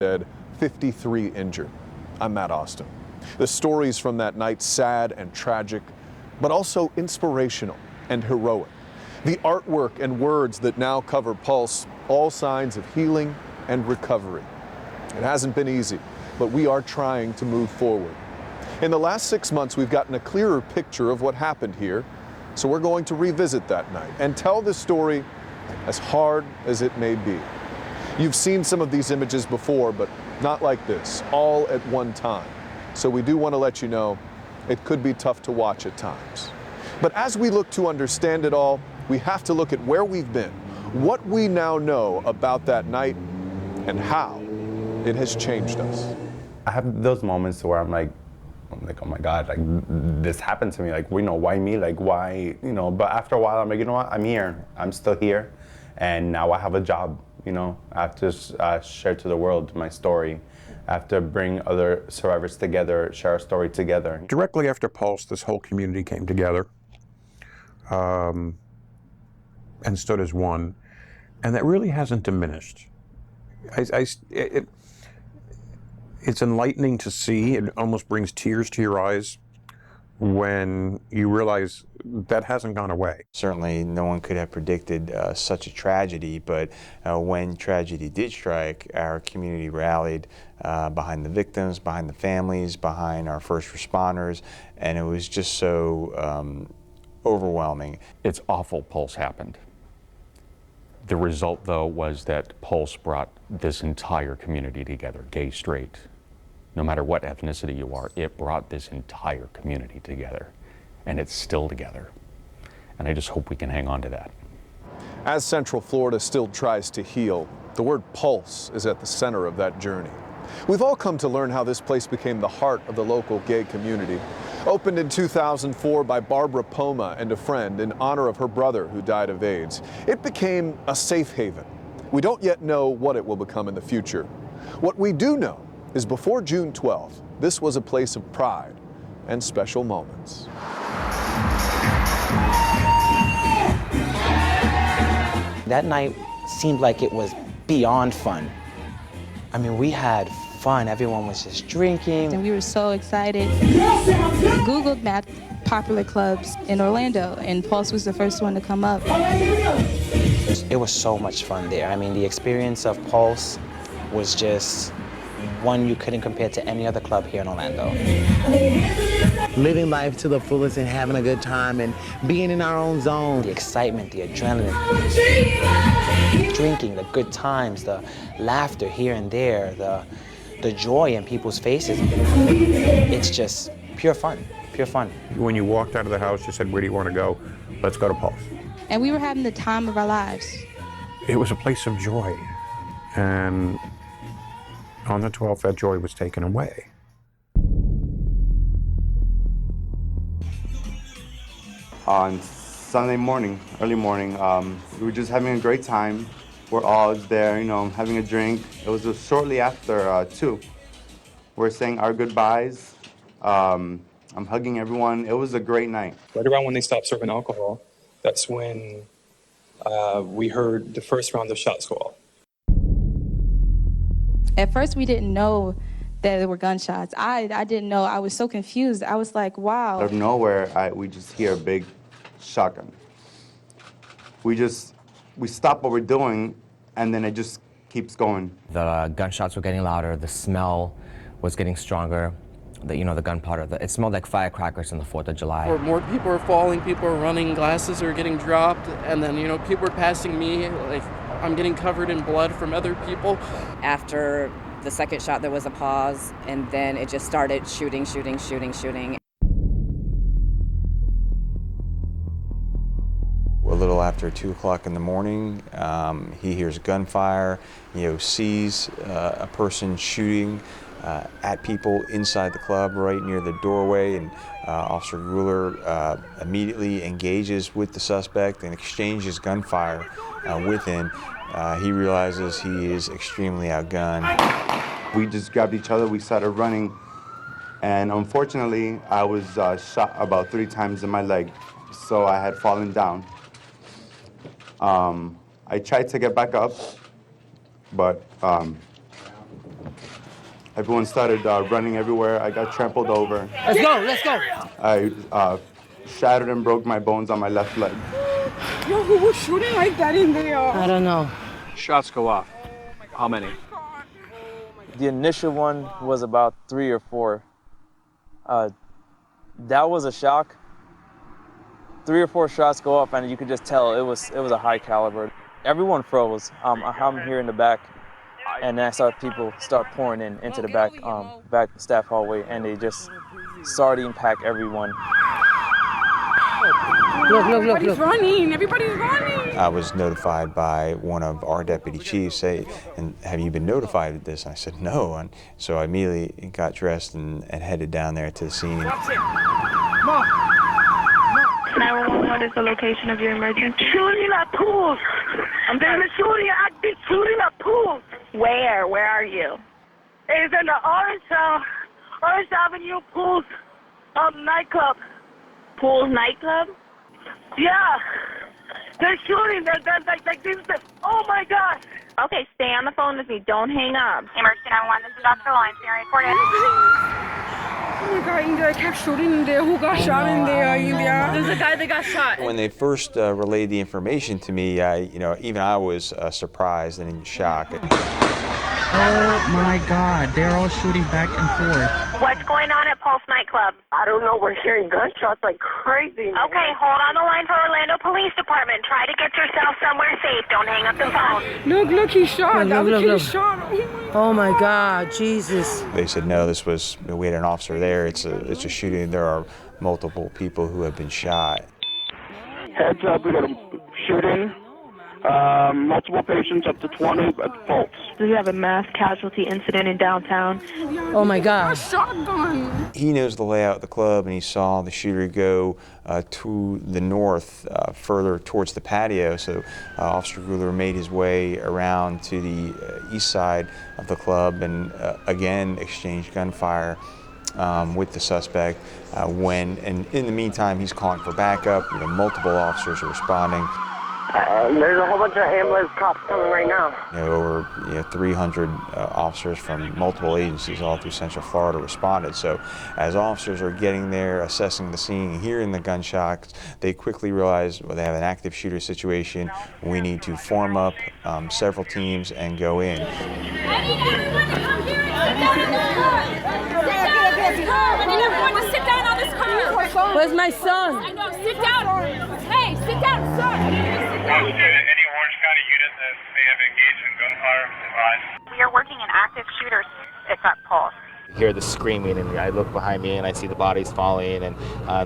dead, 53 injured. I'm Matt Austin. The stories from that night, sad and tragic, but also inspirational and heroic. The artwork and words that now cover Pulse, all signs of healing and recovery. It hasn't been easy, but we are trying to move forward. In the last 6 months, we've gotten a clearer picture of what happened here, so we're going to revisit that night and tell this story as hard as it may be. You've seen some of these images before, but not like this, all at one time. So we do want to let you know it could be tough to watch at times. But as we look to understand it all, we have to look at where we've been, what we now know about that night, and how it has changed us. I have those moments where I'm like, oh my God, like this happened to me. Like, why me? Like, why, but after a while, I'm like, you know what? I'm here. I'm still here. And now I have a job, I have to share to the world my story. I have to bring other survivors together, share our story together. Directly after Pulse, this whole community came together and stood as one. And that really hasn't diminished. It's enlightening to see. It almost brings tears to your eyes when you realize that hasn't gone away. Certainly no one could have predicted such a tragedy, but when tragedy did strike, our community rallied behind the victims, behind the families, behind our first responders, and it was just so overwhelming. It's awful Pulse happened. The result, though, was that Pulse brought this entire community together, gay, straight. No matter what ethnicity you are, it brought this entire community together, and it's still together. And I just hope we can hang on to that. As Central Florida still tries to heal, the word Pulse is at the center of that journey. We've all come to learn how this place became the heart of the local gay community. Opened in 2004 by Barbara Poma and a friend in honor of her brother who died of AIDS, it became a safe haven. We don't yet know what it will become in the future. What we do know is before June 12th, this was a place of pride and special moments. That night seemed like it was beyond fun. I mean, we had fun. Everyone was just drinking. And we were so excited. Googled mapped popular clubs in Orlando, and Pulse was the first one to come up. It was so much fun there. I mean, the experience of Pulse was just one you couldn't compare to any other club here in Orlando. Living life to the fullest and having a good time and being in our own zone. The excitement, the adrenaline, drinking, the good times, the laughter here and there, the joy in people's faces. It's just pure fun, pure fun. When you walked out of the house, you said, where do you want to go? Let's go to Pulse. And we were having the time of our lives. It was a place of joy. And on the 12th, that joy was taken away. On Sunday morning, early morning, we were just having a great time. We're all there, having a drink. It was shortly after 2. We're saying our goodbyes. I'm hugging everyone. It was a great night. Right around when they stopped serving alcohol, that's when we heard the first round of shots go off. At first, we didn't know that there were gunshots. I didn't know. I was so confused. I was like, wow. Out of nowhere, we just hear a big shotgun. We stop what we're doing, and then it just keeps going. The gunshots were getting louder. The smell was getting stronger. The gunpowder. It smelled like firecrackers on the 4th of July. More people are falling. People are running. Glasses are getting dropped, and then people are passing me. Like, I'm getting covered in blood from other people. After the second shot, there was a pause, and then it just started shooting. A little after 2 o'clock in the morning, he hears gunfire, sees a person shooting at people inside the club right near the doorway, and Officer Gruler immediately engages with the suspect and exchanges gunfire with him. He realizes he is extremely outgunned. We just grabbed each other, we started running, and unfortunately, I was shot about 3 times in my leg, so I had fallen down. I tried to get back up, but Everyone started running everywhere. I got trampled over. Let's go, let's go. I shattered and broke my bones on my left leg. Yo, who was shooting like that in there? I don't know. Shots go off. How many? The initial one was about 3 or 4. That was a shock. 3 or 4 shots go off, and you could just tell it was a high caliber. Everyone froze. I'm here in the back, and then I saw people start pouring into the back staff hallway, and they just started to impact everyone. Look. Everybody's running. Everybody's running. I was notified by one of our deputy chiefs, say, and have you been notified of this? And I said, no. And so I immediately got dressed and headed down there to the scene. 911, what is the location of your emergency? Shooting at pools. I'm doing a shooting. I've been shooting at pools. Where? Where are you? It's in the Orange Avenue Pools nightclub. Pools nightclub? Yeah. They're shooting. They're like this. Oh my God. Okay, stay on the phone with me. Don't hang up. Emergency 911, this is Dr. Lawrence. Being recorded. Oh my God, in there, I kept shooting in there. Who got shot in there? There's a guy that got shot. When they first relayed the information to me, even I was surprised and in shock. Oh my God, they're all shooting back and forth. What's going on at Pulse nightclub? I don't know. We're hearing gunshots like crazy. Okay, hold on the line for Orlando Police Department. Try to get yourself somewhere safe. Don't hang up the phone. Look, he's shot. Look. Shot. Oh my God, Jesus. They said, no, we had an officer there. It's a shooting. There are multiple people who have been shot. Heads up, we got a shooting. Multiple patients, up to 20 at the Pulse. We have a mass casualty incident in downtown. Oh my God. A shotgun. He knows the layout of the club, and he saw the shooter go to the north, further towards the patio. So Officer Guler made his way around to the east side of the club and again exchanged gunfire with the suspect. And in the meantime, he's calling for backup. Multiple officers are responding. There's a whole bunch of ambulance cops coming right now. Over 300 officers from multiple agencies all through Central Florida responded. So as officers are getting there, assessing the scene, hearing the gunshots, they quickly realize they have an active shooter situation. We need to form up several teams and go in. I need everyone to come here and sit down in this car. I need everyone to sit down on this car. Where's my son? I know, sit down. Hey, sit down, sir. Any Orange County unit that may have engaged in gunfire, advise. We are working in active shooters. It's at Pulse. Hear the screaming, and I look behind me and I see the bodies falling, and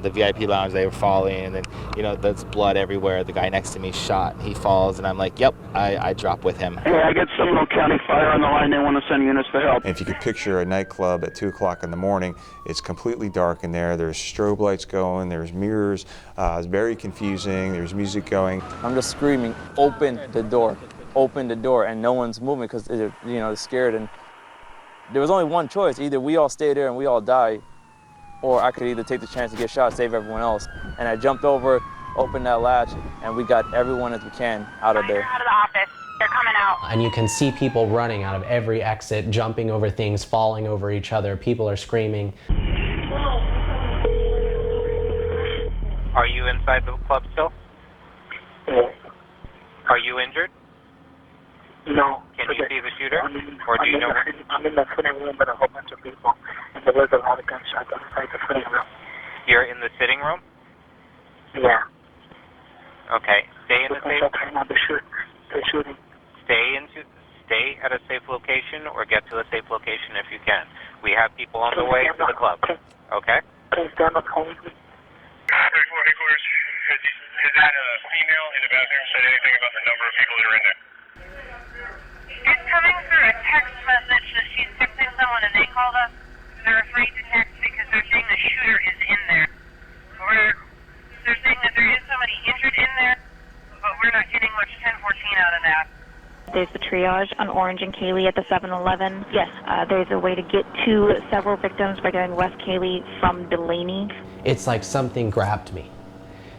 the VIP lounge, they were falling, and there's blood everywhere. The guy next to me shot, he falls, and I'm like, yep, I drop with him. Hey, I get Seminole County Fire on the line. They want to send units to help. If you could picture a nightclub at 2 o'clock in the morning, it's completely dark in there. There's strobe lights going, there's mirrors, it's very confusing, there's music going. I'm just screaming, open the door, and no one's moving because they're scared. And there was only one choice: either we all stay there and we all die, or I could either take the chance to get shot, save everyone else. And I jumped over, opened that latch, and we got everyone as we can out of there. Out of the office. They're coming out. And you can see people running out of every exit, jumping over things, falling over each other. People are screaming. Are you inside the club still? Yes. Are you injured? No. Can you see the shooter? Or do you know where? I'm in the sitting room with a whole bunch of people, and there was a lot of gunshots outside the sitting room. You're in the sitting room? Yeah. Okay. Stay in the safe. They're shooting. Stay at a safe location, or get to a safe location if you can. We have people on the way to the club. Okay? Please stand up home. Headquarters, has that female in the bathroom said anything about the number of people that are in there? It's coming through a text message that she's texting someone and they called us. They're afraid to text because they're saying the shooter is in there. They're saying that there is somebody injured in there, but we're not getting much 1014 out of that. There's the triage on Orange and Cayley at the 7-Eleven. Yes. There's a way to get to several victims by going West Cayley from Delaney. It's like something grabbed me.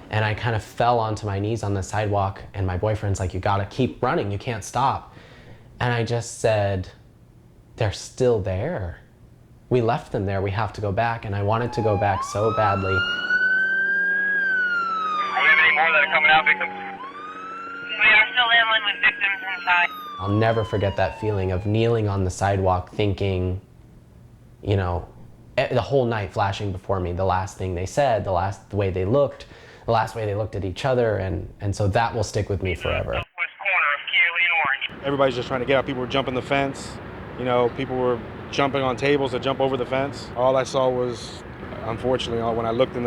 And I kind of fell onto my knees on the sidewalk, and my boyfriend's like, you gotta keep running, you can't stop. And I just said, they're still there. we left them there, we have to go back, and I wanted to go back so badly. Do we have any more that are coming out, victims? We are still handling with victims inside. I'll never forget that feeling of kneeling on the sidewalk thinking, you know, the whole night flashing before me, the last thing they said, the way they looked, the last way they looked at each other, and so that will stick with me forever. Everybody's just trying to get out. People were jumping the fence. You know, people were jumping on tables to jump over the fence. All I saw was, unfortunately, when I looked in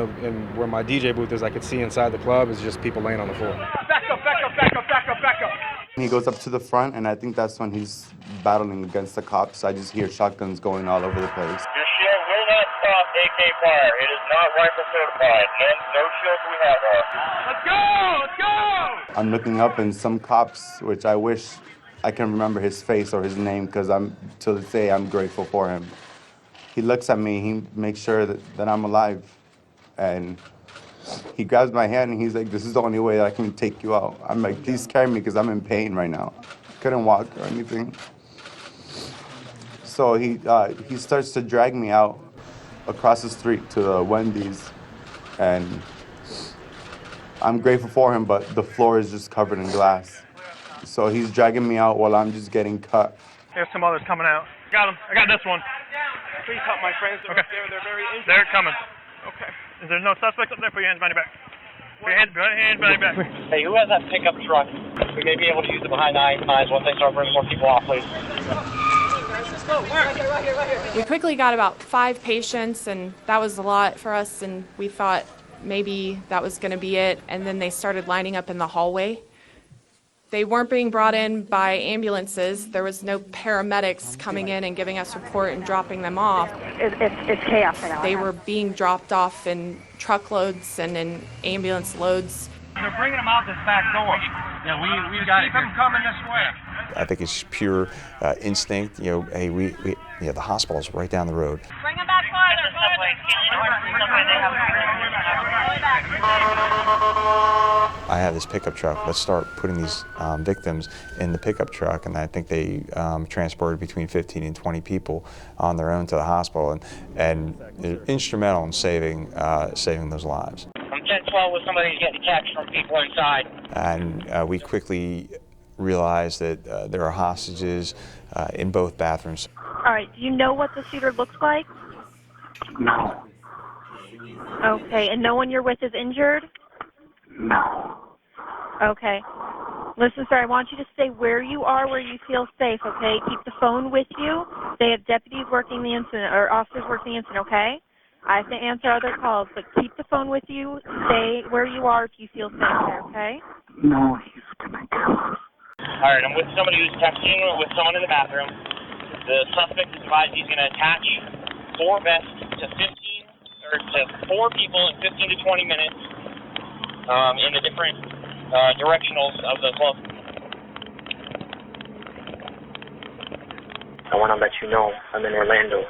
where my DJ booth is, I could see inside the club is just people laying on the floor. Back up, back up, back up, back up, back up. He goes up to the front, and I think that's when he's battling against the cops. I just hear shotguns going all over the place. Your shield will not stop AK fire. It is not rifle certified. No shields we have are. Let's go! Let's go! I'm looking up, and some cops, which I wish I can remember his face or his name, because to this day, I'm grateful for him. He looks at me, he makes sure that I'm alive, and he grabs my hand and he's like, "This is the only way that I can take you out." I'm like, "Please carry me because I'm in pain right now." Couldn't walk or anything. So he starts to drag me out across the street to the Wendy's, and I'm grateful for him, but the floor is just covered in glass. So he's dragging me out while I'm just getting cut. There's some others coming out. Got them. I got this one. Please help my friends. They're up there. They're very injured. They're coming. Okay. Is there no suspects up there? Put your hands behind your back. Put your hands behind your back. Hey, who has that pickup truck? We may be able to use it behind the eyes once they start bringing more people off, please. We quickly got about 5 patients, and that was a lot for us, and we thought maybe that was going to be it, and then they started lining up in the hallway. They weren't being brought in by ambulances. There was no paramedics coming in and giving us report and dropping them off. It's chaos right now. They were being dropped off in truckloads and in ambulance loads. They're bringing them out this back door. Yeah, we got it. Keep them coming this way. I think it's pure instinct. You know, hey, the hospital's right down the road. Bring them back farther. I have this pickup truck. Let's start putting these victims in the pickup truck, and I think they transported between 15 and 20 people on their own to the hospital, and they're instrumental in saving those lives. I'm 10-12 with somebody getting text from people inside. And we quickly realized that there are hostages in both bathrooms. All right. Do you know what the shooter looks like? No. Okay. And no one you're with is injured? No. Okay. Listen, sir, I want you to stay where you are, where you feel safe, okay? Keep the phone with you. They have deputies working the incident, or officers working the incident, okay? I have to answer other calls, but keep the phone with you. Stay where you are if you feel safe there, okay? No, he's gonna kill us. All right, I'm with somebody who's texting with someone in the bathroom. The suspect is advised he's going to attach 4 vests to 4 people in 15 to 20 minutes in the different directionals of the club. I want to let you know I'm in Orlando,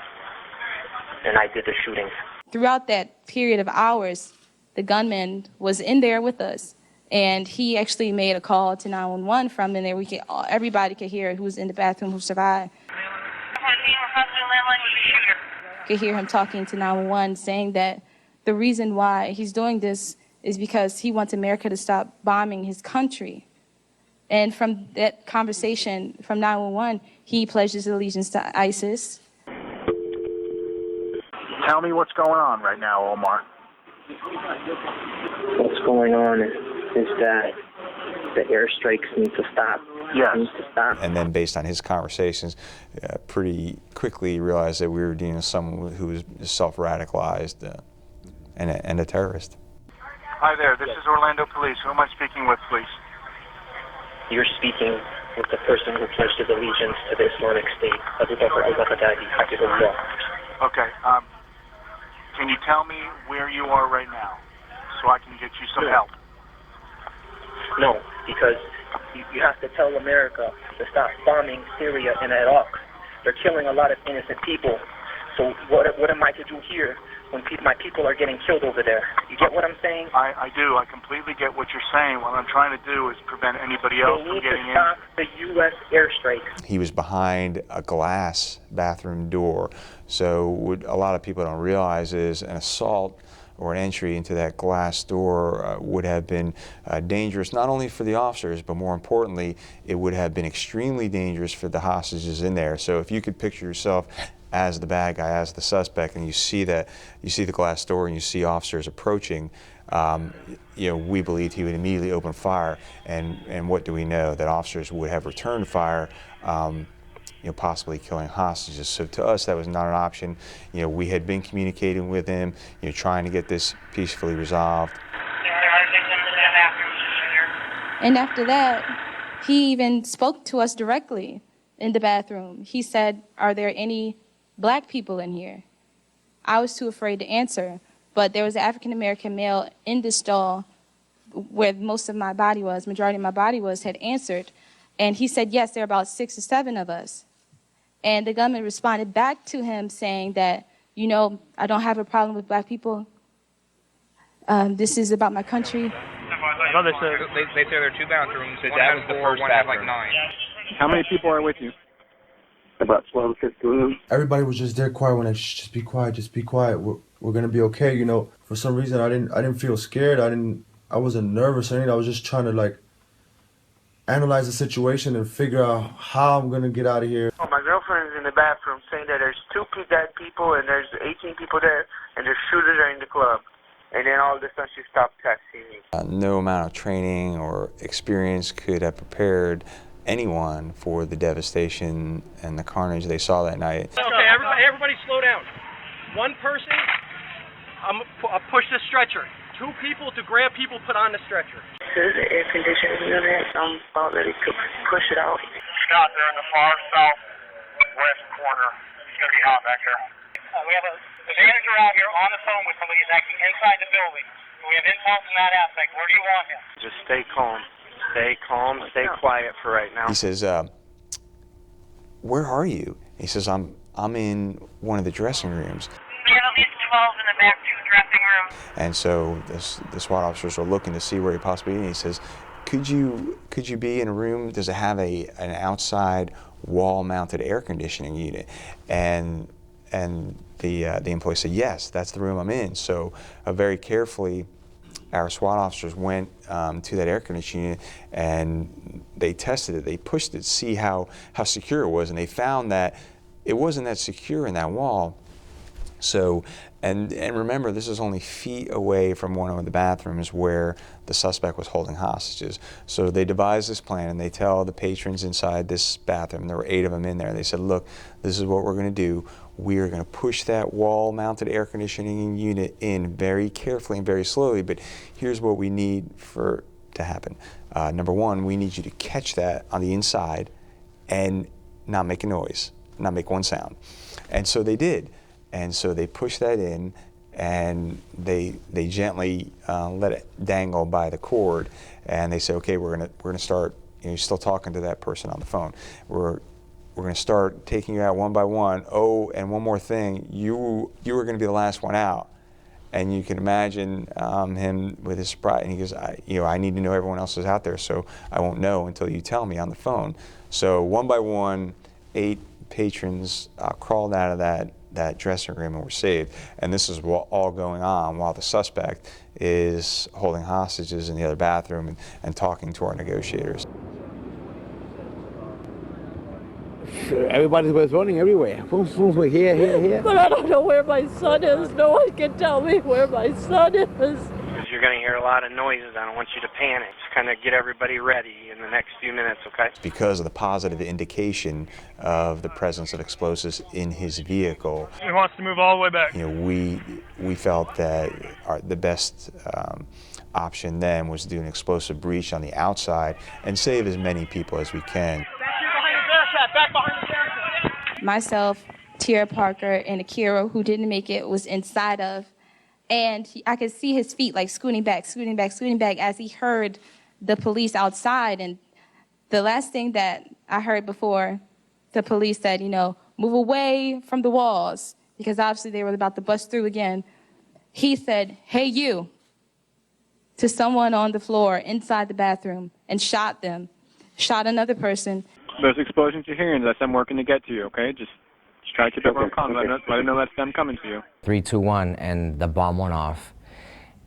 and I did the shooting. Throughout that period of hours, the gunman was in there with us, and he actually made a call to 911 from in there. Everybody could hear who was in the bathroom who survived. Could hear him talking to 911, saying that the reason why he's doing this is because he wants America to stop bombing his country. And from that conversation from 911, he pledged his allegiance to ISIS. Tell me what's going on right now, Omar. What's going on is that the airstrikes need to stop. Yes. Needs to stop. And then based on his conversations, pretty quickly realized that we were dealing with someone who was self-radicalized and a terrorist. Hi there, this is Orlando Police. Who am I speaking with, please? You're speaking with the person who pledged his allegiance to the Islamic State, Abu Bakr al-Baghdadi, Hafizullah. Okay, can you tell me where you are right now so I can get you some help? No, because you have to tell America to stop bombing Syria and Iraq. They're killing a lot of innocent people. So what am I to do here when my people are getting killed over there. You get what I'm saying? I do. I completely get what you're saying. What I'm trying to do is prevent anybody else from getting in. They need to stop the U.S. airstrikes. He was behind a glass bathroom door. So what a lot of people don't realize is an assault or an entry into that glass door would have been dangerous, not only for the officers, but more importantly, it would have been extremely dangerous for the hostages in there. So if you could picture yourself as the bad guy, as the suspect, and you see the glass door and you see officers approaching, we believed he would immediately open fire. And what do we know? That officers would have returned fire, possibly killing hostages. So to us, that was not an option. We had been communicating with him, trying to get this peacefully resolved. And after that, he even spoke to us directly in the bathroom. He said, "Are there any black people in here?" I was too afraid to answer, but there was an African-American male in the stall where most of my body was, majority of my body was, had answered. And he said, yes, there are about 6 or 7 of us. And the gunman responded back to him saying that, I don't have a problem with black people. This is about my country. They say there are 2 bathrooms. So that was the first bathroom. Like 9. How many people are with you? About 12, 15. Everybody was just dead quiet when just be quiet, just be quiet. We're gonna be okay. For some reason I didn't feel scared. I wasn't nervous or anything. I was just trying to analyze the situation and figure out how I'm gonna get out of here. Oh, my girlfriend's in the bathroom saying that there's 2 dead people and there's 18 people there and there's shooters are in the club. And then all of a sudden she stopped texting me. No amount of training or experience could have prepared anyone for the devastation and the carnage they saw that night. Okay, everybody slow down. One person, I'll push the stretcher. 2 people to grab people, put on the stretcher. This is the air conditioning unit. I'm about ready to push it out. Scott, they're in the far southwest corner. It's going to be hot back there. We have the manager out here on the phone with somebody who's actually inside the building. We have intel from that aspect. Where do you want him? Just stay calm. Stay calm. Stay quiet for right now. He says, "Where are you?" He says, "I'm in one of the dressing rooms." We have at least 12 in the back 2 dressing rooms. And so the SWAT officers are looking to see where he possibly is. And he says, "Could you be in a room? Does it have an outside wall-mounted air conditioning unit?" And the employee said, "Yes, that's the room I'm in." So very carefully, our SWAT officers went to that air conditioning unit and they tested it. They pushed it to see how secure it was, and they found that it wasn't that secure in that wall. So, and remember, this is only feet away from one of the bathrooms where the suspect was holding hostages. So they devised this plan, and they tell the patrons inside this bathroom, there were 8 of them in there, they said, "Look, this is what we're going to do. We are going to push that wall-mounted air conditioning unit in very carefully and very slowly, but here's what we need to happen. Number 1, we need you to catch that on the inside and not make a noise, not make one sound." And so they did. And so they pushed that in, and they gently let it dangle by the cord, and they said, "Okay, we're gonna start." You're still talking to that person on the phone. We're going to start taking you out one by one. Oh, and one more thing, you were going to be the last one out. And you can imagine him with his surprise. And he goes, I need to know everyone else is out there, so I won't know until you tell me on the phone. So one by one, 8 patrons crawled out of that dressing room and were saved. And this is all going on while the suspect is holding hostages in the other bathroom and talking to our negotiators. Everybody was running everywhere. Here. But I don't know where my son is. No one can tell me where my son is. Because you're going to hear a lot of noises. I don't want you to panic. Just kind of get everybody ready in the next few minutes, okay? Because of the positive indication of the presence of explosives in his vehicle. He wants to move all the way back. We felt that the best option then was to do an explosive breach on the outside and save as many people as we can. Back behind the barricade. Myself, Tierra Parker, and Akira, who didn't make it, was inside of. And I could see his feet scooting back as he heard the police outside. And the last thing that I heard before the police said, move away from the walls, because obviously they were about to bust through again, he said, "Hey, you," to someone on the floor inside the bathroom and shot them, shot another person. Those explosions you're hearing, that's them working to get to you, okay? Just try to keep everyone calm. Let them know that's them coming to you. 3, 2, 1, and the bomb went off.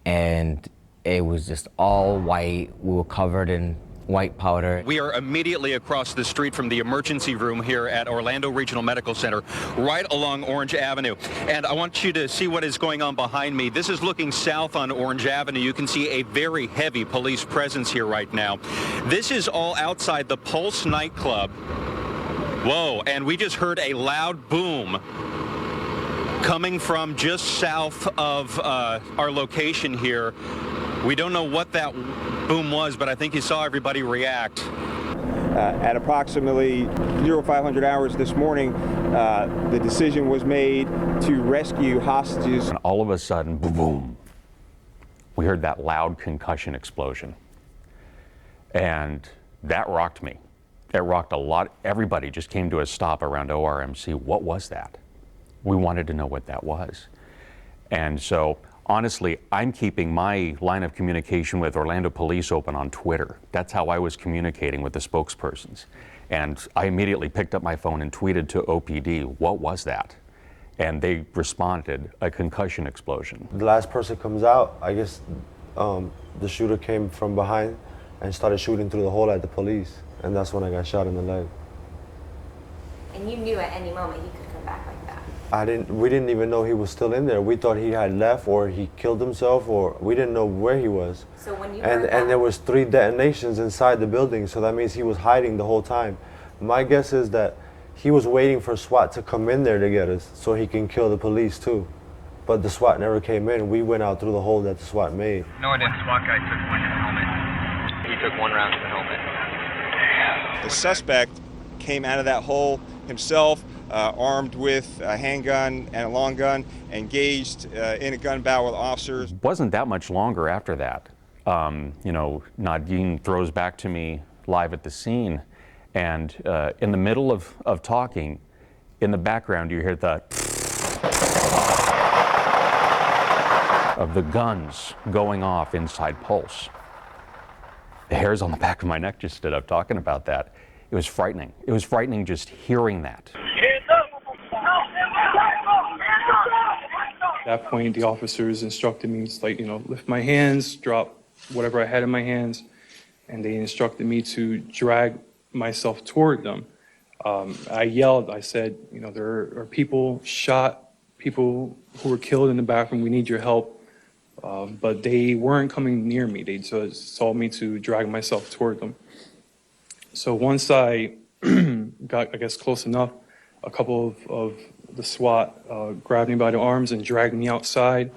And it was just all white. We were covered in white powder. We are immediately across the street from the emergency room here at Orlando Regional Medical Center, right along Orange Avenue. And I want you to see what is going on behind me. This is looking south on Orange Avenue. You can see a very heavy police presence here right now. This is all outside the Pulse nightclub. Whoa, and we just heard a loud boom coming from just south of our location here. We don't know what that boom was, but I think you saw everybody react. At approximately 0500 hours this morning, the decision was made to rescue hostages. And all of a sudden, boom, boom, we heard that loud concussion explosion. And that rocked me. It rocked a lot. Everybody just came to a stop around ORMC. What was that? We wanted to know what that was. And so, honestly, I'm keeping my line of communication with Orlando Police open on Twitter. That's how I was communicating with the spokespersons. And I immediately picked up my phone and tweeted to OPD, what was that? And they responded, a concussion explosion. The last person comes out, I guess the shooter came from behind and started shooting through the hole at the police. And that's when I got shot in the leg. And you knew at any moment he could come back like that? We didn't even know he was still in there. We thought he had left or he killed himself, or we didn't know where he was. So when you and there was 3 detonations inside the building, so that means he was hiding the whole time. My guess is that he was waiting for SWAT to come in there to get us so he can kill the police too. But the SWAT never came in. We went out through the hole that the SWAT made. No idea. SWAT guy took one to the helmet. He took 1 round to the helmet. The suspect came out of that hole himself, armed with a handgun and a long gun, engaged in a gun battle with officers. Wasn't that much longer after that. You know, Nadine throws back to me live at the scene, and in the middle of talking, in the background you hear the of the guns going off inside Pulse. The hairs on the back of my neck just stood up talking about that. It was frightening. It was frightening just hearing that. At that point, the officers instructed me to, like, lift my hands, drop whatever I had in my hands, and they instructed me to drag myself toward them. I yelled, I said, there are people shot, people who were killed in the bathroom, we need your help. But they weren't coming near me. They just told me to drag myself toward them. So once I got, I guess, close enough, a couple of the SWAT grabbed me by the arms and dragged me outside.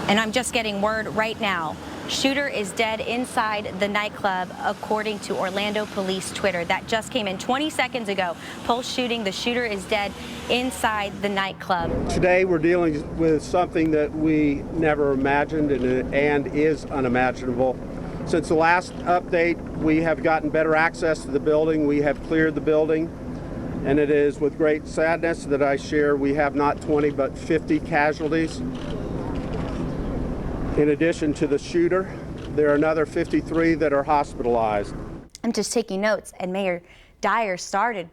And I'm just getting word right now. Shooter is dead inside the nightclub, according to Orlando Police Twitter. That just came in 20 seconds ago. Pulse shooting, the shooter is dead inside the nightclub. Today we're dealing with something that we never imagined and is unimaginable. Since the last update, we have gotten better access to the building. We have cleared the building. And it is with great sadness that I share we have not 20 but 50 casualties. In addition to the shooter, there are another 53 that are hospitalized. I'm just taking notes, and Mayor Dyer started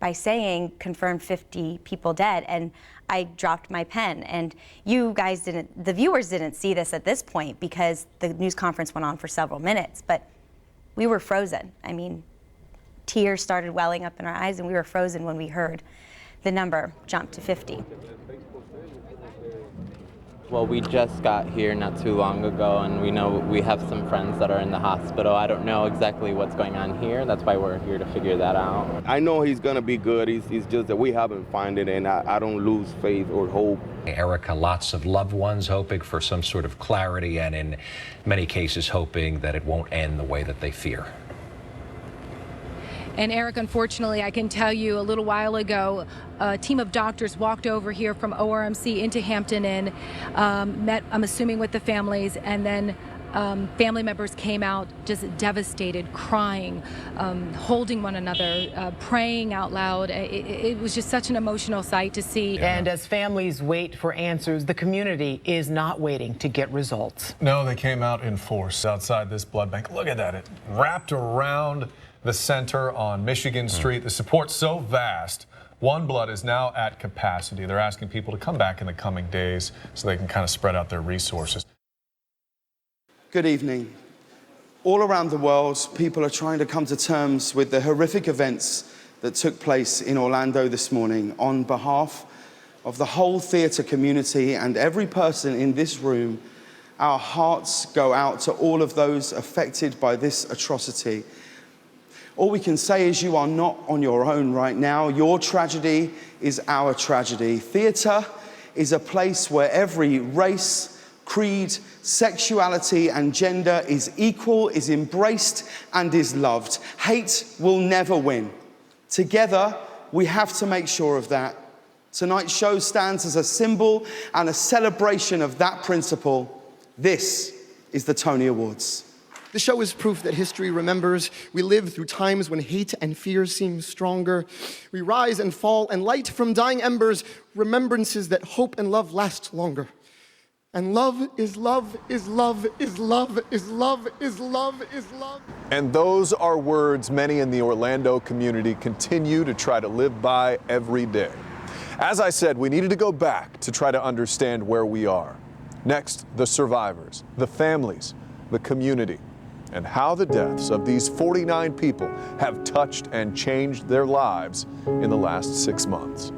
by saying confirmed 50 people dead, and I dropped my pen. And you guys didn't, the viewers didn't see this at this point because the news conference went on for several minutes, but we were frozen. I mean, tears started welling up in our eyes, and we were frozen when we heard the number jump to 50. Well, we just got here not too long ago, and we know we have some friends that are in the hospital. I don't know exactly what's going on here. That's why we're here to figure that out. I know he's going to be good. He's just that we haven't found it, and I don't lose faith or hope. Erica, lots of loved ones hoping for some sort of clarity, and in many cases hoping that it won't end the way that they fear. And Eric, unfortunately, I can tell you a little while ago, a team of doctors walked over here from ORMC into Hampton Inn, met, I'm assuming, with the families, and then family members came out just devastated, crying, holding one another, praying out loud. It was just such an emotional sight to see. And as families wait for answers, the community is not waiting to get results. No, they came out in force outside this blood bank. Look at that. It wrapped around the center on Michigan Street. The support's so vast. One Blood is now at capacity. They're asking people to come back in the coming days so they can kind of spread out their resources. Good evening. All around the world, people are trying to come to terms with the horrific events that took place in Orlando this morning. On behalf of the whole theatre community and every person in this room, our hearts go out to all of those affected by this atrocity. All we can say is you are not on your own right now. Your tragedy is our tragedy. Theatre is a place where every race, creed, sexuality and gender is equal, is embraced and is loved. Hate will never win. Together, we have to make sure of that. Tonight's show stands as a symbol and a celebration of that principle. This is the Tony Awards. The show is proof that history remembers. We live through times when hate and fear seem stronger. We rise and fall, and light from dying embers, remembrances that hope and love last longer. And love is love is love is love is love is love is love. And those are words many in the Orlando community continue to try to live by every day. As I said, we needed to go back to try to understand where we are. Next, the survivors, the families, the community, and how the deaths of these 49 people have touched and changed their lives in the last 6 months.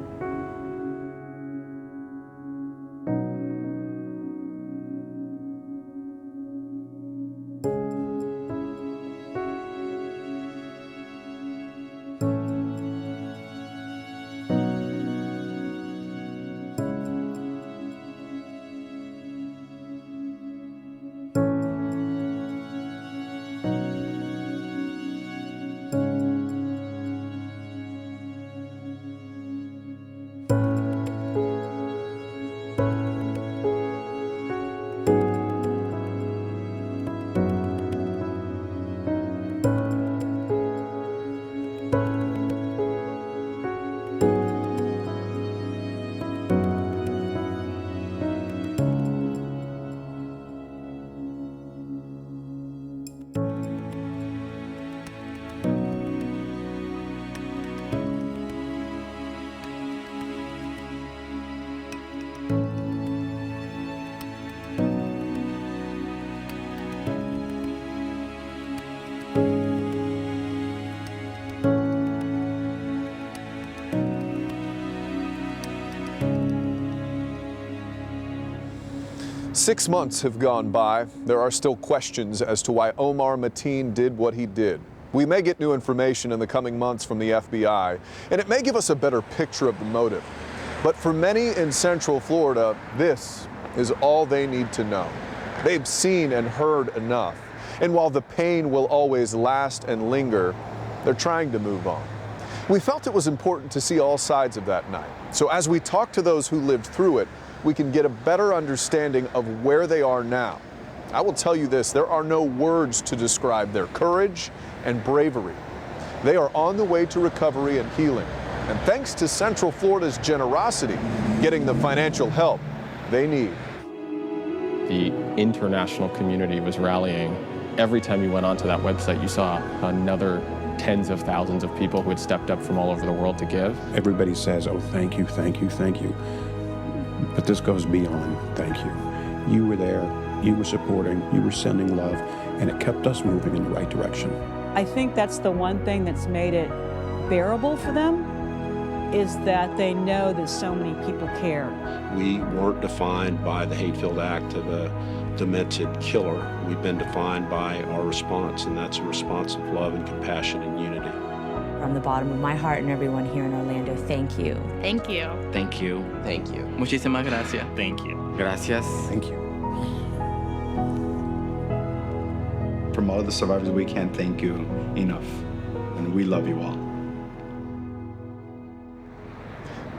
Six months have gone by. There are still questions as to why Omar Mateen did what he did. We may get new information in the coming months from the FBI, and it may give us a better picture of the motive. But for many in Central Florida, this is all they need to know. They've seen and heard enough. And while the pain will always last and linger, they're trying to move on. We felt it was important to see all sides of that night. So as we talk to those who lived through it, we can get a better understanding of where they are now. I will tell you this, there are no words to describe their courage and bravery. They are on the way to recovery and healing. And thanks to Central Florida's generosity, getting the financial help they need. The international community was rallying. Every time you went onto that website, you saw another tens of thousands of people who had stepped up from all over the world to give. Everybody says, oh, thank you, thank you, thank you. But this goes beyond thank you. You were there, you were supporting, you were sending love, and it kept us moving in the right direction. I think that's the one thing that's made it bearable for them, is that they know that so many people care. We weren't defined by the hate-filled act of a demented killer. We've been defined by our response, and that's a response of love and compassion and unity. From the bottom of my heart and everyone here in Orlando, thank you. Thank you. Thank you. Thank you. Muchísimas gracias. Thank you. Gracias. Thank you. From all of the survivors, we can't thank you enough, and we love you all.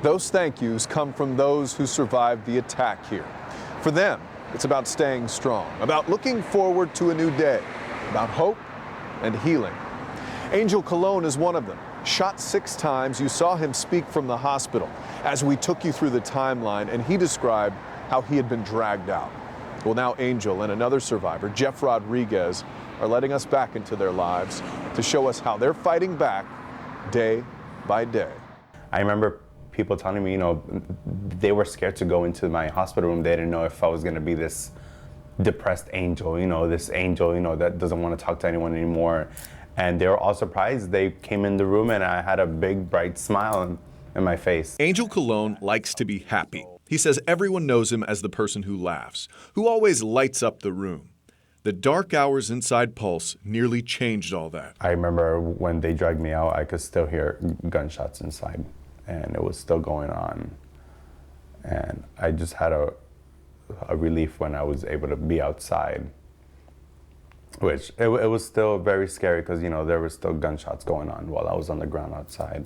Those thank yous come from those who survived the attack here. For them, It's about staying strong, about looking forward to a new day, about hope and healing. Angel Colon is one of them. Shot 6 times, you saw him speak from the hospital as we took you through the timeline, and he described how he had been dragged out. Well, now Angel and another survivor, Jeff Rodriguez, are letting us back into their lives to show us how they're fighting back day by day. I remember people telling me, they were scared to go into my hospital room. They didn't know if I was gonna be this depressed angel, this angel, that doesn't want to talk to anyone anymore. And they were all surprised. They came in the room and I had a big, bright smile in my face. Angel Colon likes to be happy. He says everyone knows him as the person who laughs, who always lights up the room. The dark hours inside Pulse nearly changed all that. I remember when they dragged me out, I could still hear gunshots inside, and it was still going on. And I just had a relief when I was able to be outside, which it was still very scary because, there were still gunshots going on while I was on the ground outside.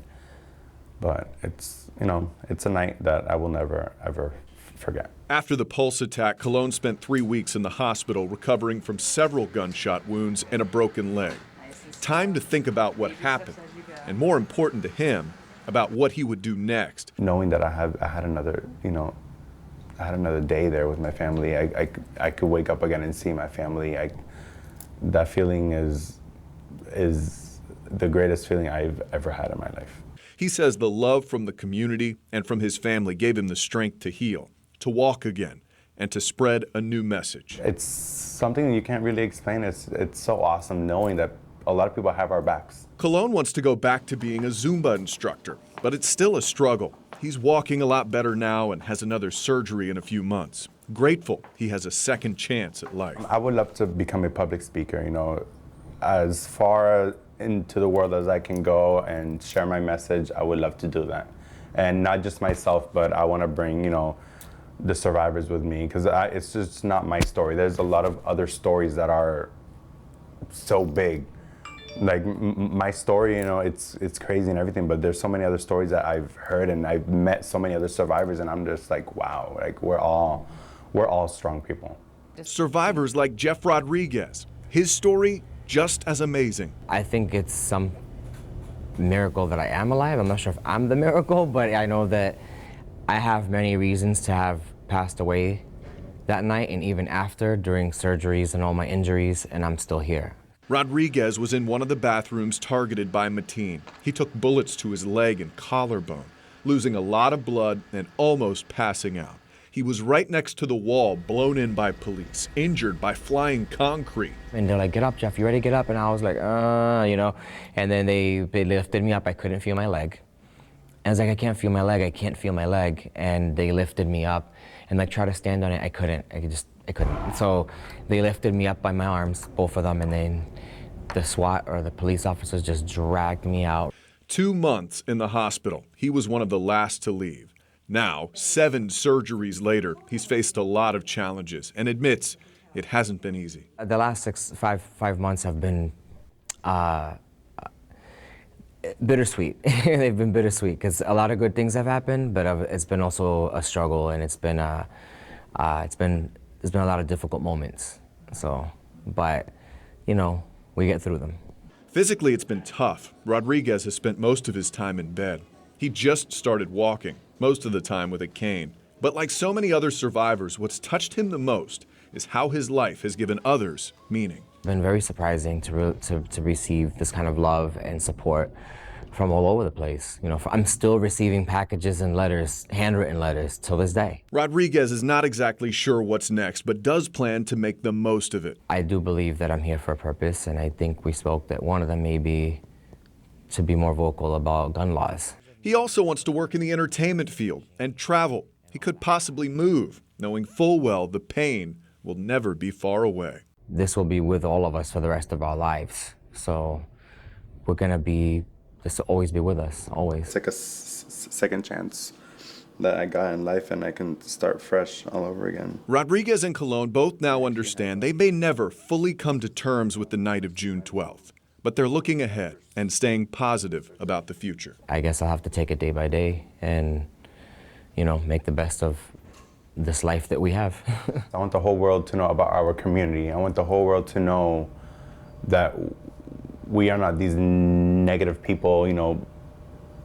But it's a night that I will never, ever forget. After the Pulse attack, Colon spent 3 weeks in the hospital recovering from several gunshot wounds and a broken leg. Time to think about what happened, and more important to him, about what he would do next. Knowing that I had another day there with my family, I could wake up again and see my family. That feeling is the greatest feeling I've ever had in my life. He says the love from the community and from his family gave him the strength to heal, to walk again, and to spread a new message. It's something you can't really explain. It's so awesome knowing that a lot of people have our backs. Colon wants to go back to being a Zumba instructor, but it's still a struggle. He's walking a lot better now and has another surgery in a few months. Grateful he has a second chance at life. I would love to become a public speaker, as far into the world as I can go and share my message. I would love to do that. And not just myself, but I want to bring, the survivors with me, because it's just not my story. There's a lot of other stories that are so big. Like my story, it's crazy and everything, but there's so many other stories that I've heard, and I've met so many other survivors, and I'm just like, wow, like we're all strong people. Survivors like Jeff Rodriguez, his story just as amazing. I think it's some miracle that I am alive. I'm not sure if I'm the miracle, but I know that I have many reasons to have passed away that night and even after, during surgeries and all my injuries, and I'm still here. Rodriguez was in one of the bathrooms targeted by Mateen. He took bullets to his leg and collarbone, losing a lot of blood and almost passing out. He was right next to the wall, blown in by police, injured by flying concrete. And they're like, get up, Jeff, you ready to get up? And I was like, and then they lifted me up. I couldn't feel my leg. And I was like, I can't feel my leg, I can't feel my leg. And they lifted me up and tried to stand on it. I couldn't, I couldn't. So they lifted me up by my arms, both of them, and then the SWAT or the police officers just dragged me out. 2 months in the hospital. He was one of the last to leave. Now, 7 surgeries later, he's faced a lot of challenges and admits it hasn't been easy. The last five months have been bittersweet. They've been bittersweet because a lot of good things have happened, but it's been also a struggle, and there's been a lot of difficult moments. So, but we get through them. Physically, it's been tough. Rodriguez has spent most of his time in bed. He just started walking, most of the time with a cane. But like so many other survivors, what's touched him the most is how his life has given others meaning. It's been very surprising to receive this kind of love and support from all over the place. I'm still receiving packages and letters, handwritten letters, till this day. Rodriguez is not exactly sure what's next, but does plan to make the most of it. I do believe that I'm here for a purpose, and I think we spoke that one of them may be to be more vocal about gun laws. He also wants to work in the entertainment field and travel. He could possibly move, knowing full well the pain will never be far away. This will be with all of us for the rest of our lives. So we're gonna be, this will always be with us, always. It's like a second chance that I got in life, and I can start fresh all over again. Rodriguez and Colon both now understand they may never fully come to terms with the night of June 12th, but they're looking ahead and staying positive about the future. I guess I'll have to take it day by day and, make the best of this life that we have. I want the whole world to know about our community. I want the whole world to know that we are not these negative people, you know,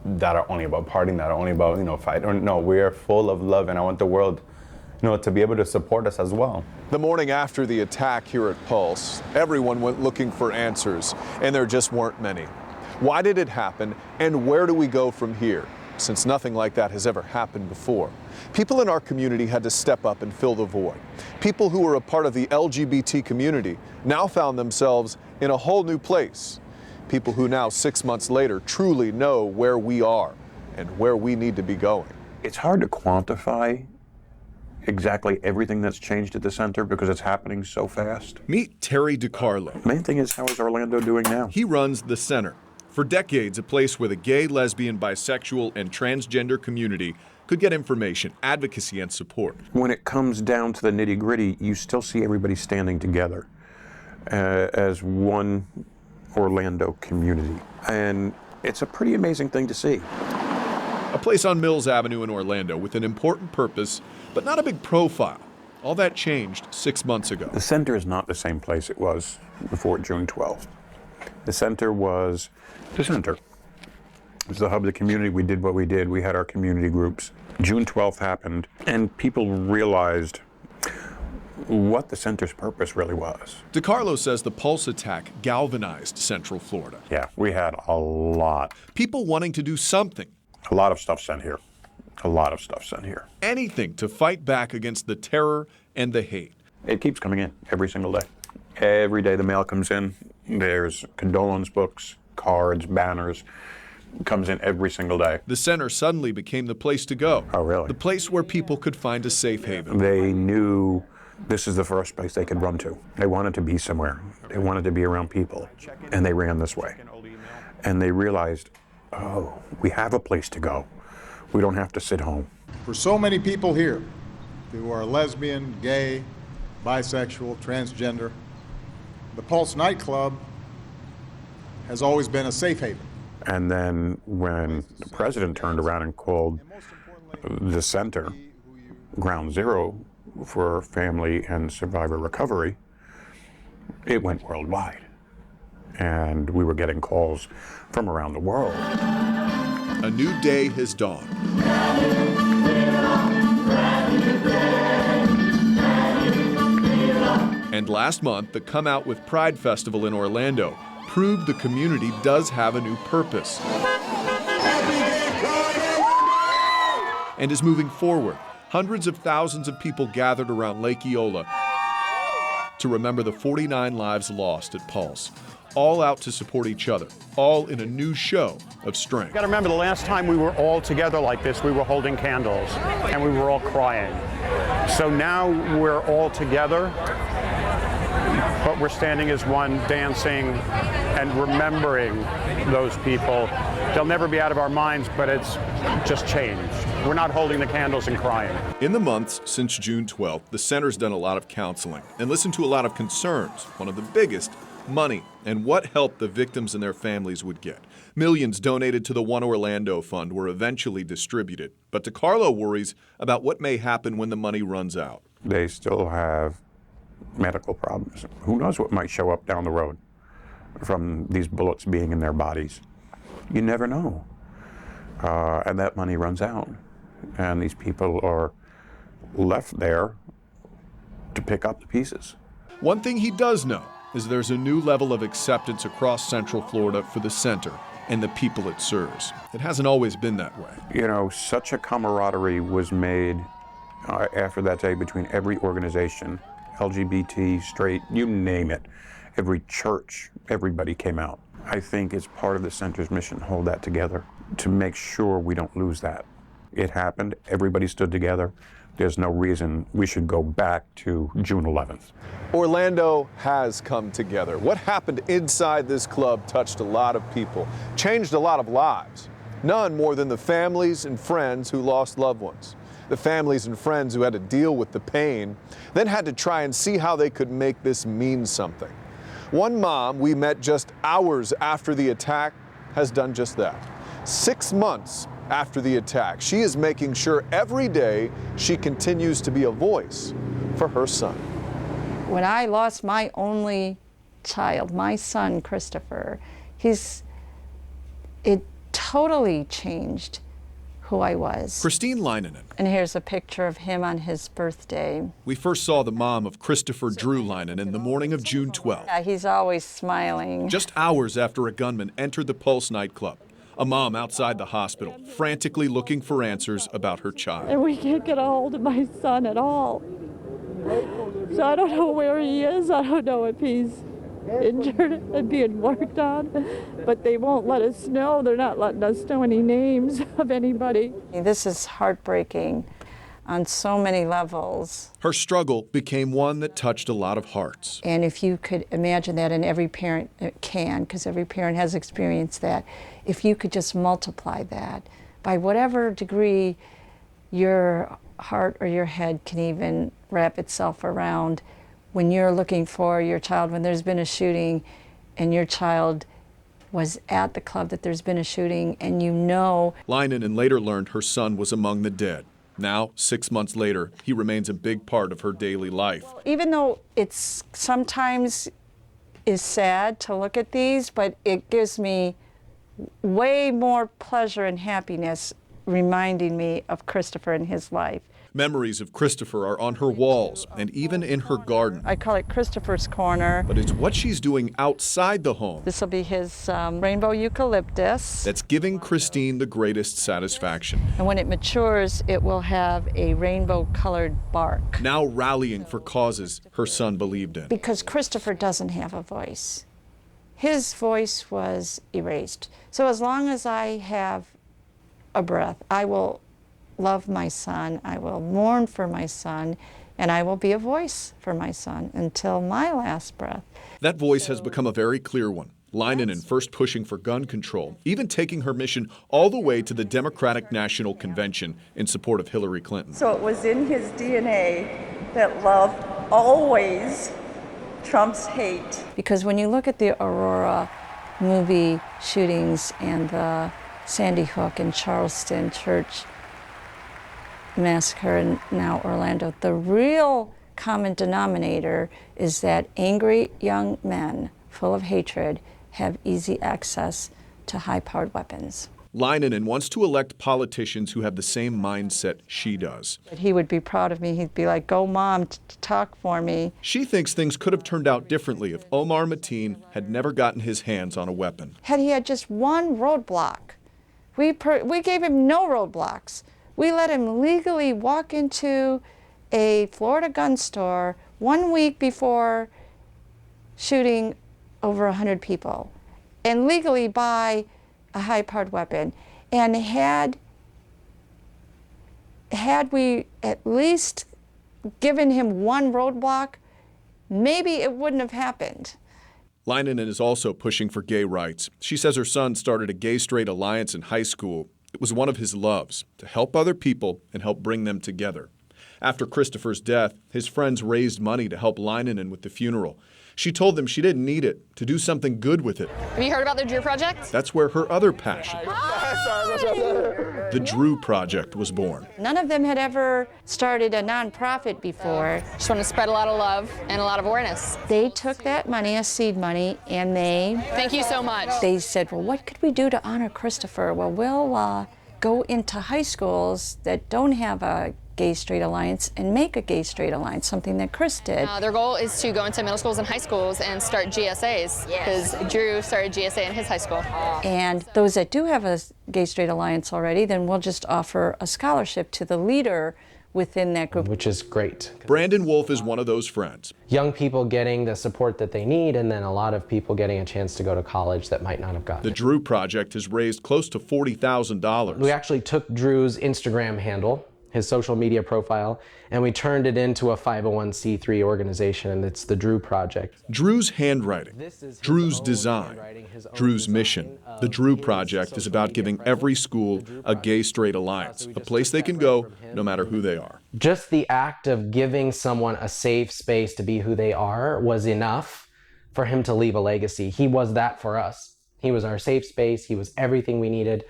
that are only about partying, that are only about, you know, fighting. No, we are full of love, and I want the world, you know, to be able to support us as well. The morning after the attack here at Pulse, everyone went looking for answers, and there just weren't many. Why did it happen, and where do we go from here? Since nothing like that has ever happened before. People in our community had to step up and fill the void. People who were a part of the LGBT community now found themselves in a whole new place. People who now, 6 months later, truly know where we are and where we need to be going. It's hard to quantify exactly everything that's changed at the center because it's happening so fast. Meet Terry DiCarlo. Main thing is, how is Orlando doing now? He runs the center. For decades, a place where the gay, lesbian, bisexual, and transgender community could get information, advocacy, and support. When it comes down to the nitty-gritty, you still see everybody standing together as one Orlando community. And it's a pretty amazing thing to see. A place on Mills Avenue in Orlando with an important purpose, but not a big profile. All that changed 6 months ago. The center is not the same place it was before June 12th. The center was the center. It was the hub of the community. We did what we did. We had our community groups. June 12th happened, and people realized what the center's purpose really was. DiCarlo says the Pulse attack galvanized Central Florida. Yeah, we had a lot. People wanting to do something. A lot of stuff sent here. A lot of stuff sent here. Anything to fight back against the terror and the hate. It keeps coming in every single day. Every day the mail comes in. There's condolence books, cards, banners. Comes in every single day. The center suddenly became the place to go. Oh, really? The place where people could find a safe haven. They knew this is the first place they could run to. They wanted to be somewhere. They wanted to be around people. And they ran this way. And they realized, oh, we have a place to go. We don't have to sit home. For so many people here who are lesbian, gay, bisexual, transgender, the Pulse nightclub has always been a safe haven. And then when the president turned around and called the center ground zero for family and survivor recovery, it went worldwide. And we were getting calls from around the world. A new day has dawned. And last month, the Come Out with Pride Festival in Orlando proved the community does have a new purpose and is moving forward. Hundreds of thousands of people gathered around Lake Eola to remember the 49 lives lost at Pulse, all out to support each other, all in a new show of strength. You gotta remember, the last time we were all together like this, we were holding candles and we were all crying. So now we're all together, but we're standing as one, dancing and remembering those people. They'll never be out of our minds, but it's just changed. We're not holding the candles and crying. In the months since June 12th, the center's done a lot of counseling and listened to a lot of concerns. One of the biggest, money and what help the victims and their families would get. Millions donated to the One Orlando Fund were eventually distributed. But DiCarlo worries about what may happen when the money runs out. They still have medical problems. Who knows what might show up down the road from these bullets being in their bodies. You never know. And that money runs out. And these people are left there to pick up the pieces. One thing he does know is there's a new level of acceptance across Central Florida for the center and the people it serves. It hasn't always been that way. You know, such a camaraderie was made after that day between every organization, LGBT, straight, you name it. Every church, everybody came out. I think it's part of the center's mission to hold that together, to make sure we don't lose that. It happened, everybody stood together. There's no reason we should go back to June 11th. Orlando has come together. What happened inside this club touched a lot of people, changed a lot of lives. None more than the families and friends who lost loved ones. The families and friends who had to deal with the pain, then had to try and see how they could make this mean something. One mom we met just hours after the attack has done just that. 6 months After the attack, she is making sure every day she continues to be a voice for her son. When I lost my only child, my son, Christopher, it totally changed who I was. Christine Leinonen. And here's a picture of him on his birthday. We first saw the mom of Christopher Drew Leinonen the morning of June 12th. Yeah, he's always smiling. Just hours after a gunman entered the Pulse nightclub. A mom outside the hospital, frantically looking for answers about her child. And we can't get a hold of my son at all. So I don't know where he is. I don't know if he's injured and being worked on, but they won't let us know. They're not letting us know any names of anybody. This is heartbreaking on so many levels. Her struggle became one that touched a lot of hearts. And if you could imagine that, and every parent can, because every parent has experienced that, if you could just multiply that by whatever degree your heart or your head can even wrap itself around when you're looking for your child, when there's been a shooting and your child was at the club that there's been a shooting, and you know. Leinonen later learned her son was among the dead. Now, 6 months later, he remains a big part of her daily life. Even though it's sometimes is sad to look at these, but it gives me way more pleasure and happiness reminding me of Christopher and his life. Memories of Christopher are on her walls and even in her garden. I call it Christopher's Corner. But it's what she's doing outside the home. This will be his rainbow eucalyptus. That's giving Christine the greatest satisfaction. And when it matures, it will have a rainbow-colored bark. Now rallying for causes her son believed in. Because Christopher doesn't have a voice. His voice was erased. So as long as I have a breath, I will love my son, I will mourn for my son, and I will be a voice for my son until my last breath. That voice has become a very clear one. Leinonen first pushing for gun control, even taking her mission all the way to the Democratic National Convention in support of Hillary Clinton. So it was in his DNA that love always trumps hate. Because when you look at the Aurora movie shootings and the Sandy Hook and Charleston Church massacre and now Orlando, the real common denominator is that angry young men full of hatred have easy access to high-powered weapons. Leinonen wants to elect politicians who have the same mindset she does. He would be proud of me. He'd be like, go mom, talk for me. She thinks things could have turned out differently if Omar Mateen had never gotten his hands on a weapon. Had he had just one roadblock, we gave him no roadblocks. We let him legally walk into a Florida gun store 1 week before shooting over 100 people and legally buy a high-powered weapon. And had we at least given him one roadblock, maybe it wouldn't have happened. Leinonen is also pushing for gay rights. She says her son started a gay-straight alliance in high school. It was one of his loves, to help other people and help bring them together. After Christopher's death, his friends raised money to help Leinonen with the funeral. She told them she didn't need it, to do something good with it. Have you heard about the Drew Project? That's where her other passion, the Drew Project, was born. None of them had ever started a nonprofit before. Just want to spread a lot of love and a lot of awareness. They took that money as seed money and Thank you so much. They said, well, what could we do to honor Christopher? Well, we'll go into high schools that don't have a gay-straight alliance and make a gay-straight alliance, something that Chris did. Their goal is to go into middle schools and high schools and start GSAs, because Drew started GSA in his high school. And those that do have a gay-straight alliance already, then we'll just offer a scholarship to the leader within that group. Which is great. Brandon Wolf is one of those friends. Young people getting the support that they need, and then a lot of people getting a chance to go to college that might not have gotten The it. Drew Project has raised close to $40,000. We actually took Drew's Instagram handle, his social media profile, and we turned it into a 501c3 organization, and it's the Drew Project. Drew's handwriting, Drew's design, Drew's mission. The Drew Project is about giving every school a gay-straight alliance, a place they can go no matter who they are. Just the act of giving someone a safe space to be who they are was enough for him to leave a legacy. He was that for us. He was our safe space. He was everything we needed.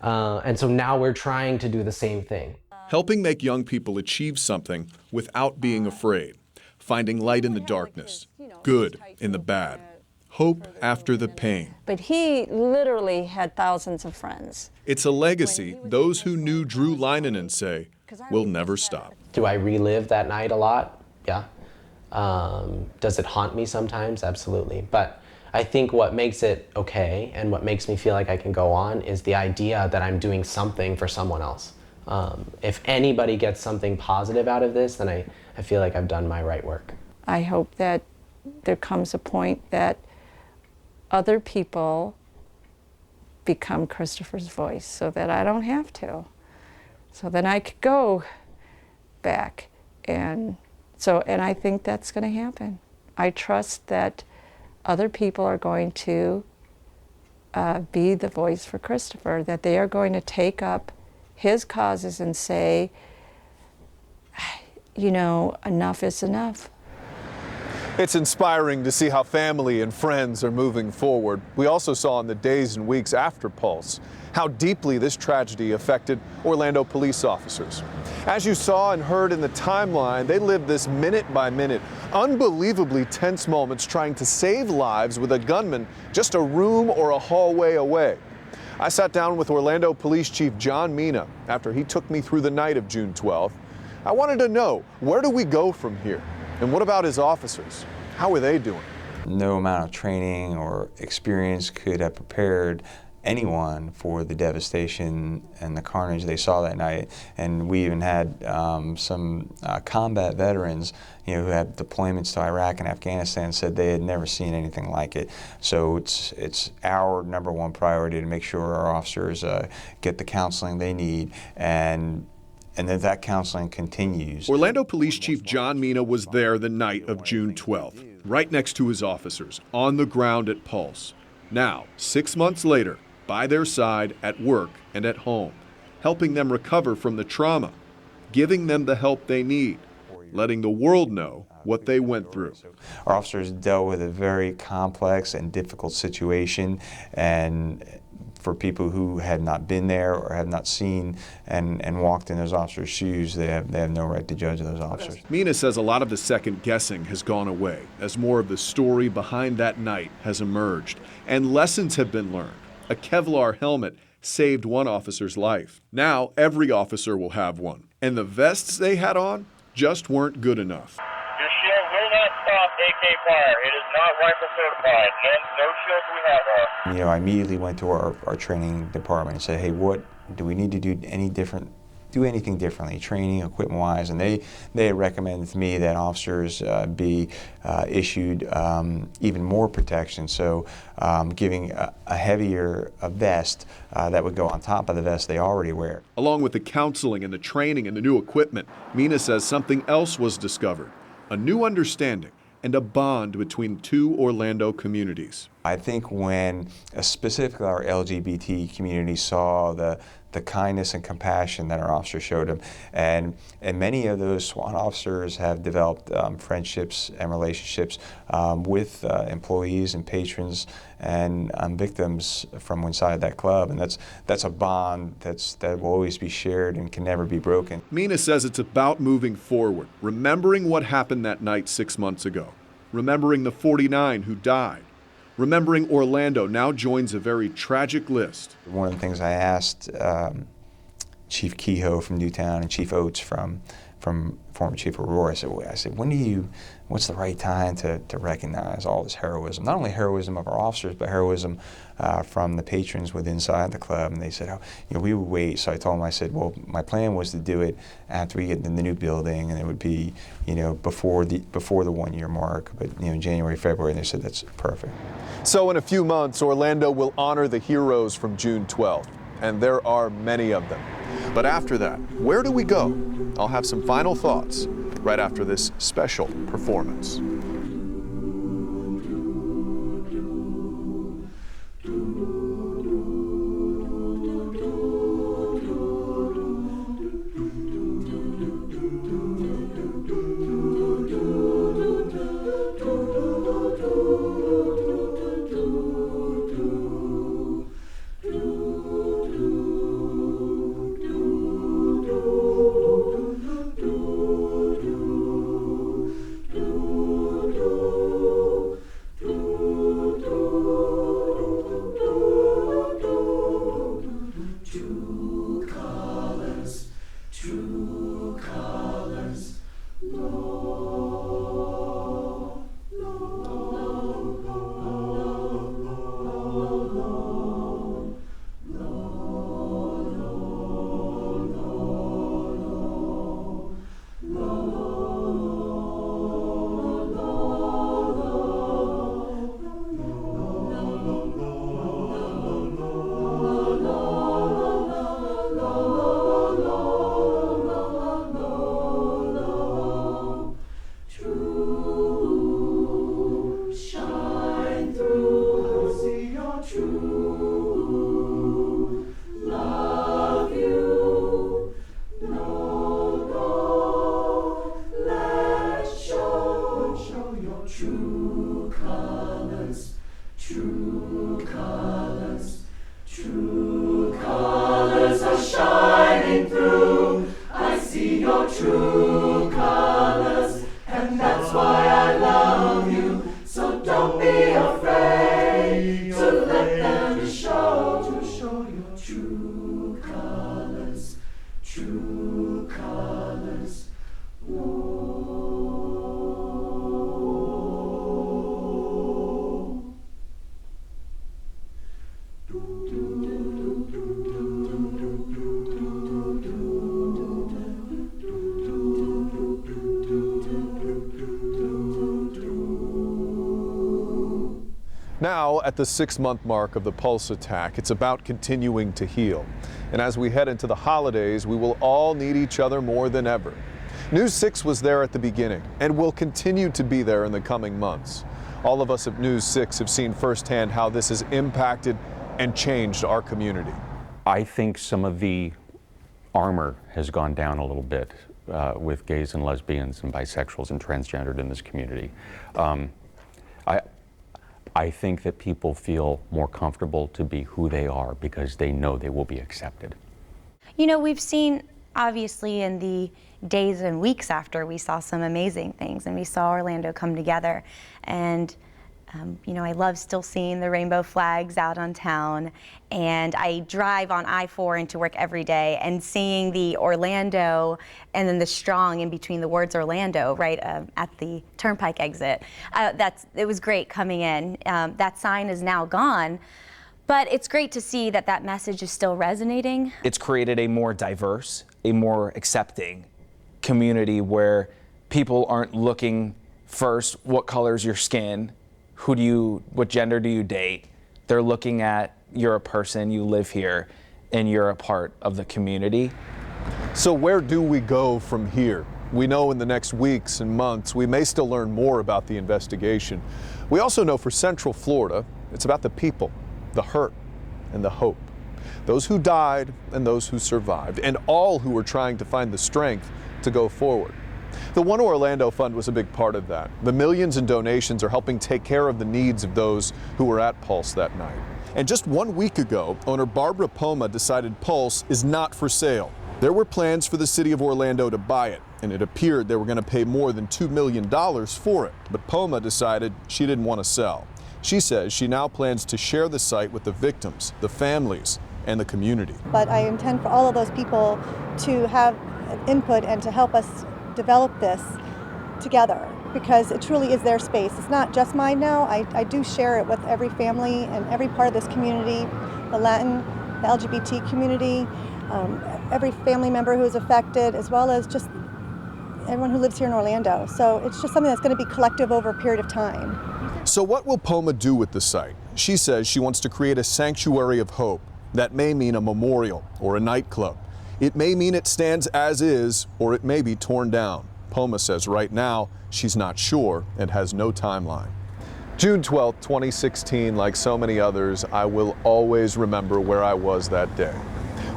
And so now we're trying to do the same thing. Helping make young people achieve something without being afraid. Finding light in the darkness, good in the bad, hope after the pain. But he literally had thousands of friends. It's a legacy those who knew Drew Leinenen say will never stop. Do I relive that night a lot? Yeah. Does it haunt me sometimes? Absolutely. But I think what makes it okay and what makes me feel like I can go on is the idea that I'm doing something for someone else. If anybody gets something positive out of this, then I feel like I've done my right work. I hope that there comes a point that other people become Christopher's voice so that I don't have to. So then I could go back. And I think that's going to happen. I trust that other people are going to be the voice for Christopher, that they are going to take up his causes and say, you know, enough is enough. It's inspiring to see how family and friends are moving forward. We also saw in the days and weeks after Pulse how deeply this tragedy affected Orlando police officers. As you saw and heard in the timeline, they lived this minute by minute, unbelievably tense moments trying to save lives with a gunman just a room or a hallway away. I sat down with Orlando Police Chief John Mina after he took me through the night of June 12th. I wanted to know, where do we go from here? And what about his officers? How are they doing? No amount of training or experience could have prepared anyone for the devastation and the carnage they saw that night. And we even had some combat veterans, you know, who had deployments to Iraq and Afghanistan, said they had never seen anything like it. So it's our number one priority to make sure our officers get the counseling they need, and that counseling continues. Orlando Police Chief John Mina was there the night of June 12th, right next to his officers, on the ground at Pulse. Now, 6 months later, by their side at work and at home, helping them recover from the trauma, giving them the help they need, letting the world know what they went through. Our officers dealt with a very complex and difficult situation, and for people who had not been there or have not seen and walked in those officers' shoes, they have no right to judge those officers. Mina says a lot of the second guessing has gone away as more of the story behind that night has emerged and lessons have been learned. A Kevlar helmet saved one officer's life. Now every officer will have one, and the vests they had on just weren't good enough. Your shield will not stop AK fire. It is not rifle certified, and no shields we have are. You know, I immediately went to our training department and said, hey, what do we need to do do anything differently, training, equipment-wise? And they had recommended to me that officers be issued even more protection, so giving a heavier vest that would go on top of the vest they already wear. Along with the counseling and the training and the new equipment, Mina says something else was discovered, a new understanding and a bond between two Orlando communities. I think when specifically our LGBT community saw the kindness and compassion that our officers showed them, and many of those SWAT officers have developed friendships and relationships with employees and patrons and victims from inside that club, and that's a bond that will always be shared and can never be broken. Mina says it's about moving forward, remembering what happened that night 6 months ago, remembering the 49 who died, remembering Orlando now joins a very tragic list. One of the things I asked Chief Kehoe from Newtown and Chief Oates from former Chief Aurora, I said, what's the right time to recognize all this heroism? Not only heroism of our officers, but heroism from the patrons within inside the club. And they said, we would wait. So I told them, I said, well, my plan was to do it after we get in the new building, and it would be, before the 1 year mark, but January, February. And they said that's perfect. So in a few months, Orlando will honor the heroes from June 12th, and there are many of them. But after that, where do we go? I'll have some final thoughts right after this special performance. true colors, and that's why I love you. So don't be afraid to let them show your true colors, true colors. Now, at the 6-month mark of the Pulse attack, it's about continuing to heal. And as we head into the holidays, we will all need each other more than ever. News 6 was there at the beginning and will continue to be there in the coming months. All of us at News 6 have seen firsthand how this has impacted and changed our community. I think some of the armor has gone down a little bit with gays and lesbians and bisexuals and transgendered in this community. I think that people feel more comfortable to be who they are because they know they will be accepted. You know, we've seen, obviously, in the days and weeks after, we saw some amazing things, and we saw Orlando come together. And you know, I love still seeing the rainbow flags out on town, and I drive on I-4 into work every day, and seeing the Orlando and then the strong in between the words Orlando right at the Turnpike exit. It was great coming in. That sign is now gone, but it's great to see that that message is still resonating. It's created a more diverse, a more accepting community where people aren't looking first, what color's your skin? What gender do you date? They're looking at, you're a person, you live here, and you're a part of the community. So where do we go from here? We know in the next weeks and months, we may still learn more about the investigation. We also know for Central Florida, it's about the people, the hurt, and the hope. Those who died and those who survived, and all who are trying to find the strength to go forward. The One Orlando Fund was a big part of that. The millions in donations are helping take care of the needs of those who were at Pulse that night. And just 1 week ago, owner Barbara Poma decided Pulse is not for sale. There were plans for the city of Orlando to buy it, and it appeared they were going to pay more than $2 million for it. But Poma decided she didn't want to sell. She says she now plans to share the site with the victims, the families, and the community. But I intend for all of those people to have input and to help us develop this together, because it truly is their space. It's not just mine now. I do share it with every family and every part of this community, the Latin, the LGBT community, every family member who is affected, as well as just everyone who lives here in Orlando. So it's just something that's going to be collective over a period of time. So what will Poma do with the site? She says she wants to create a sanctuary of hope. That may mean a memorial or a nightclub. It may mean it stands as is, or it may be torn down. Poma says right now she's not sure and has no timeline. June 12, 2016, like so many others, I will always remember where I was that day.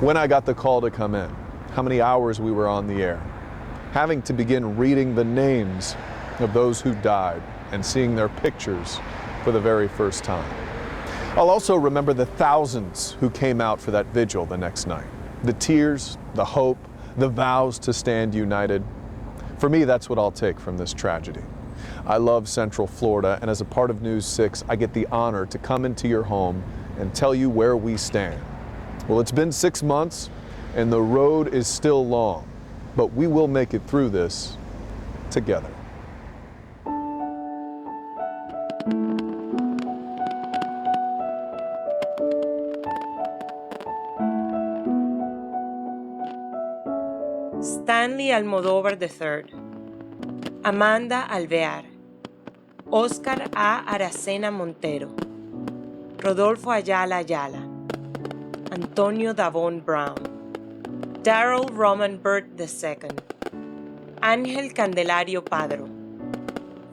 When I got the call to come in, how many hours we were on the air, having to begin reading the names of those who died and seeing their pictures for the very first time. I'll also remember the thousands who came out for that vigil the next night. The tears, the hope, the vows to stand united. For me, that's what I'll take from this tragedy. I love Central Florida, and as a part of News 6, I get the honor to come into your home and tell you where we stand. Well, it's been 6 months, and the road is still long, but we will make it through this together. Stanley Almodóvar III, Amanda Alvear, Oscar A. Aracena Montero, Rodolfo Ayala Ayala, Antonio Davon Brown, Darrell Roman Burt II, Ángel Candelario Padro,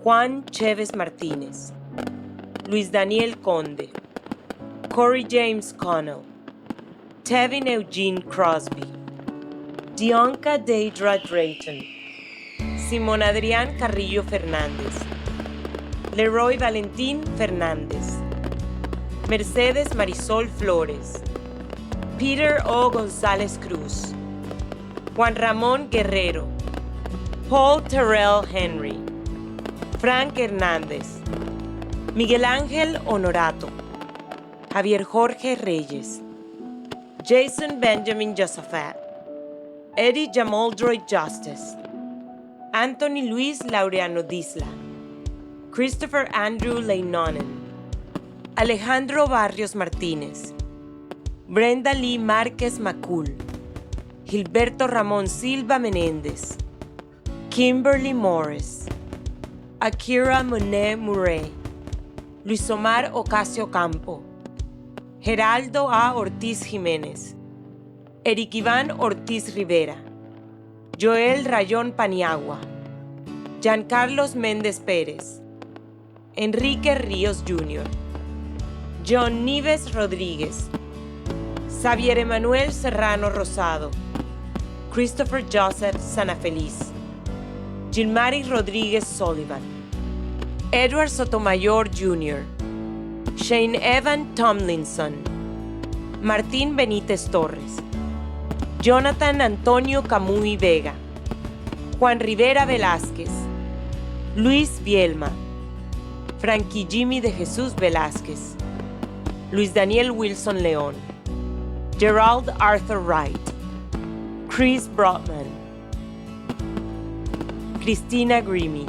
Juan Chévez Martínez, Luis Daniel Conde, Corey James Connell, Tevin Eugene Crosby, Dionka Deidra Drayton, Simón Adrián Carrillo Fernández, Leroy Valentín Fernández, Mercedes Marisol Flores, Peter O. González Cruz, Juan Ramón Guerrero, Paul Terrell Henry, Frank Hernández, Miguel Ángel Honorato, Javier Jorge Reyes, Jason Benjamin Josaphat, Eddie Jamoldroyd Justice, Anthony Luis Laureano Disla, Christopher Andrew Leinonen, Alejandro Barrios Martínez, Brenda Lee Márquez Macul, Gilberto Ramón Silva Menéndez, Kimberly Morris, Akira Monet Murray, Luis Omar Ocasio Campo, Geraldo A. Ortiz Jiménez, Eric Iván Ortiz Rivera, Joel Rayón Paniagua, Giancarlos Méndez Pérez, Enrique Ríos Jr., John Nives Rodríguez, Xavier Emanuel Serrano Rosado, Christopher Joseph Sanafeliz, Gilmari Rodríguez Sullivan, Edward Sotomayor Jr., Shane Evan Tomlinson, Martín Benítez Torres, Jonathan Antonio Camuy Vega, Juan Rivera Velázquez, Luis Bielma, Frankie Jimmy de Jesús Velázquez, Luis Daniel Wilson León, Gerald Arthur Wright, Chris Brotman, Cristina Grimy,